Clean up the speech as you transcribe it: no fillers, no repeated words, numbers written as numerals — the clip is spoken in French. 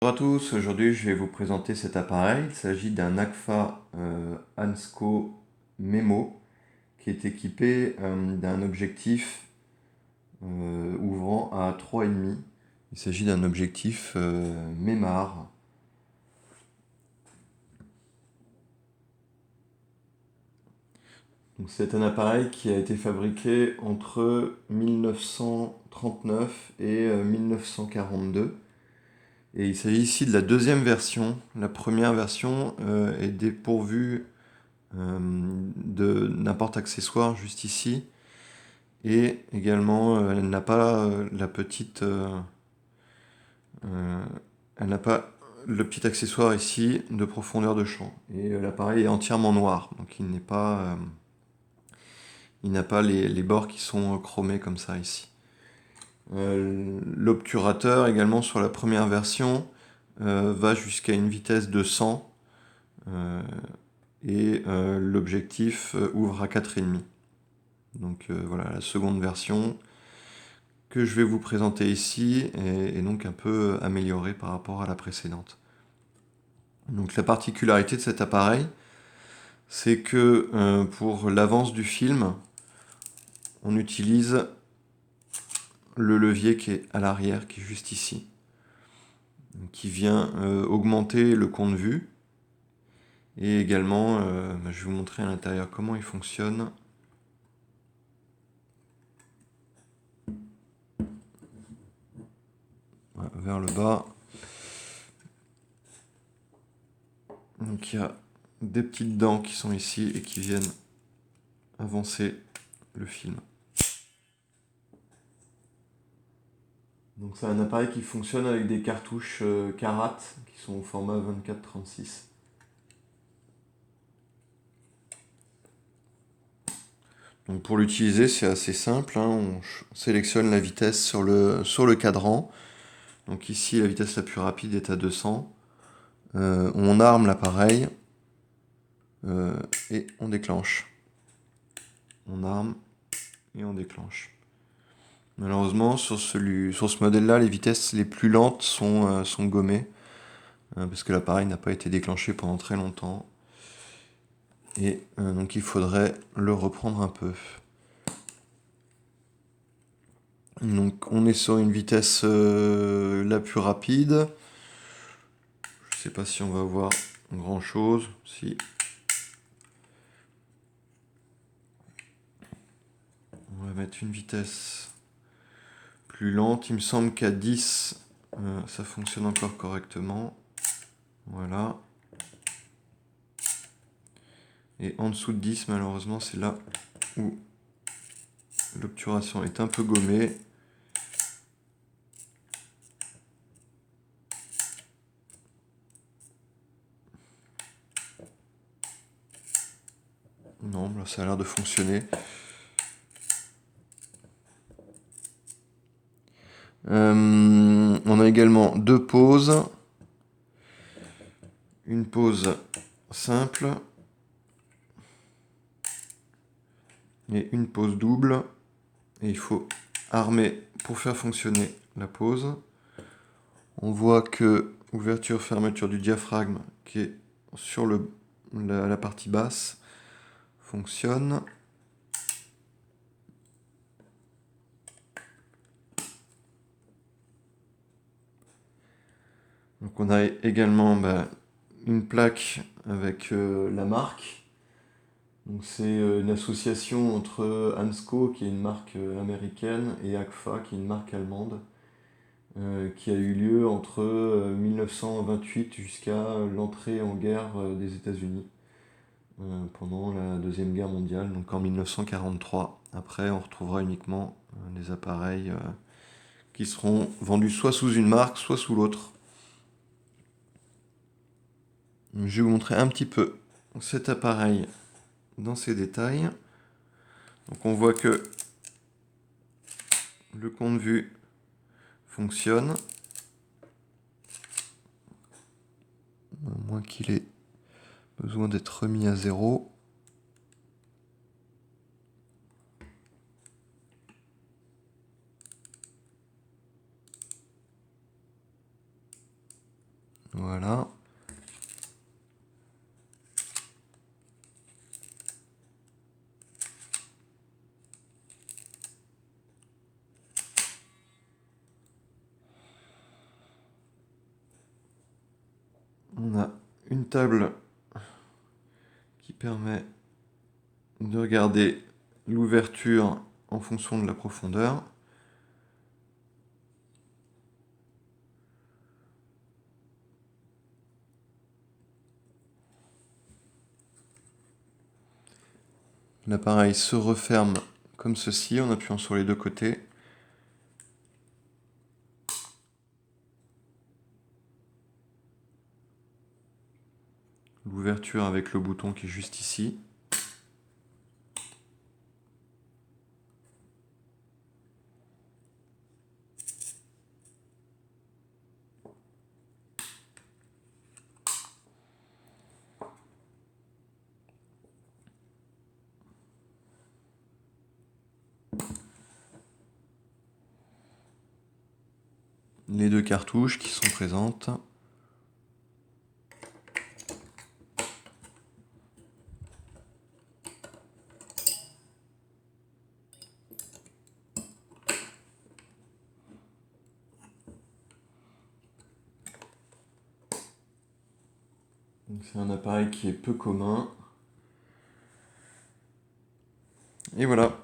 Bonjour à tous, aujourd'hui je vais vous présenter cet appareil. Il s'agit d'un Agfa Hansco Memo qui est équipé d'un objectif ouvrant à 3,5. Il s'agit d'un objectif Memar. Donc, c'est un appareil qui a été fabriqué entre 1939 et 1942. Et il s'agit ici de la deuxième version. La première version est dépourvue de n'importe accessoire juste ici. Et également, elle n'a pas la petite, elle n'a pas le petit accessoire ici de profondeur de champ. Et l'appareil est entièrement noir, donc il n'a pas les bords qui sont chromés comme ça ici. L'obturateur également sur la première version va jusqu'à une vitesse de 100 et l'objectif ouvre à 4,5. Donc voilà la seconde version que je vais vous présenter ici est donc un peu améliorée par rapport à la précédente. Donc la particularité de cet appareil, c'est que pour l'avance du film, on utilise le levier qui est à l'arrière, qui est juste ici, qui vient augmenter le compte vue. Et également, je vais vous montrer à l'intérieur comment il fonctionne. Voilà, vers le bas. Donc il y a des petites dents qui sont ici et qui viennent avancer le film. Donc c'est un appareil qui fonctionne avec des cartouches Karat qui sont au format 24-36. Donc pour l'utiliser, c'est assez simple, hein. On sélectionne la vitesse sur le cadran. Donc ici, la vitesse la plus rapide est à 200. On arme l'appareil et on déclenche. On arme et on déclenche. Malheureusement, sur ce modèle-là, les vitesses les plus lentes sont gommées parce que l'appareil n'a pas été déclenché pendant très longtemps. Et donc il faudrait le reprendre un peu. Donc on est sur une vitesse la plus rapide. Je sais pas si on va voir grand chose. Si. On va mettre une vitesse plus lente. Il me semble qu'à 10, ça fonctionne encore correctement. Voilà. Et en dessous de 10, malheureusement, c'est là où l'obturation est un peu gommée. Non, là, ça a l'air de fonctionner. On a également deux pauses. Une pause simple et une pause double. Et il faut armer pour faire fonctionner la pause. On voit que ouverture-fermeture du diaphragme qui est sur la partie basse fonctionne. Donc on a également une plaque avec la marque. Donc c'est une association entre Hansco, qui est une marque américaine, et Agfa, qui est une marque allemande, qui a eu lieu entre 1928 jusqu'à l'entrée en guerre des États-Unis pendant la Deuxième Guerre mondiale, donc en 1943. Après, on retrouvera uniquement des appareils qui seront vendus soit sous une marque, soit sous l'autre. Je vais vous montrer un petit peu cet appareil dans ses détails. Donc on voit que le compte vue fonctionne, à moins qu'il ait besoin d'être remis à zéro. Voilà. On a une table qui permet de regarder l'ouverture en fonction de la profondeur. L'appareil se referme comme ceci en appuyant sur les deux côtés. L'ouverture avec le bouton qui est juste ici. Les deux cartouches qui sont présentes. C'est un appareil qui est peu commun. Et voilà.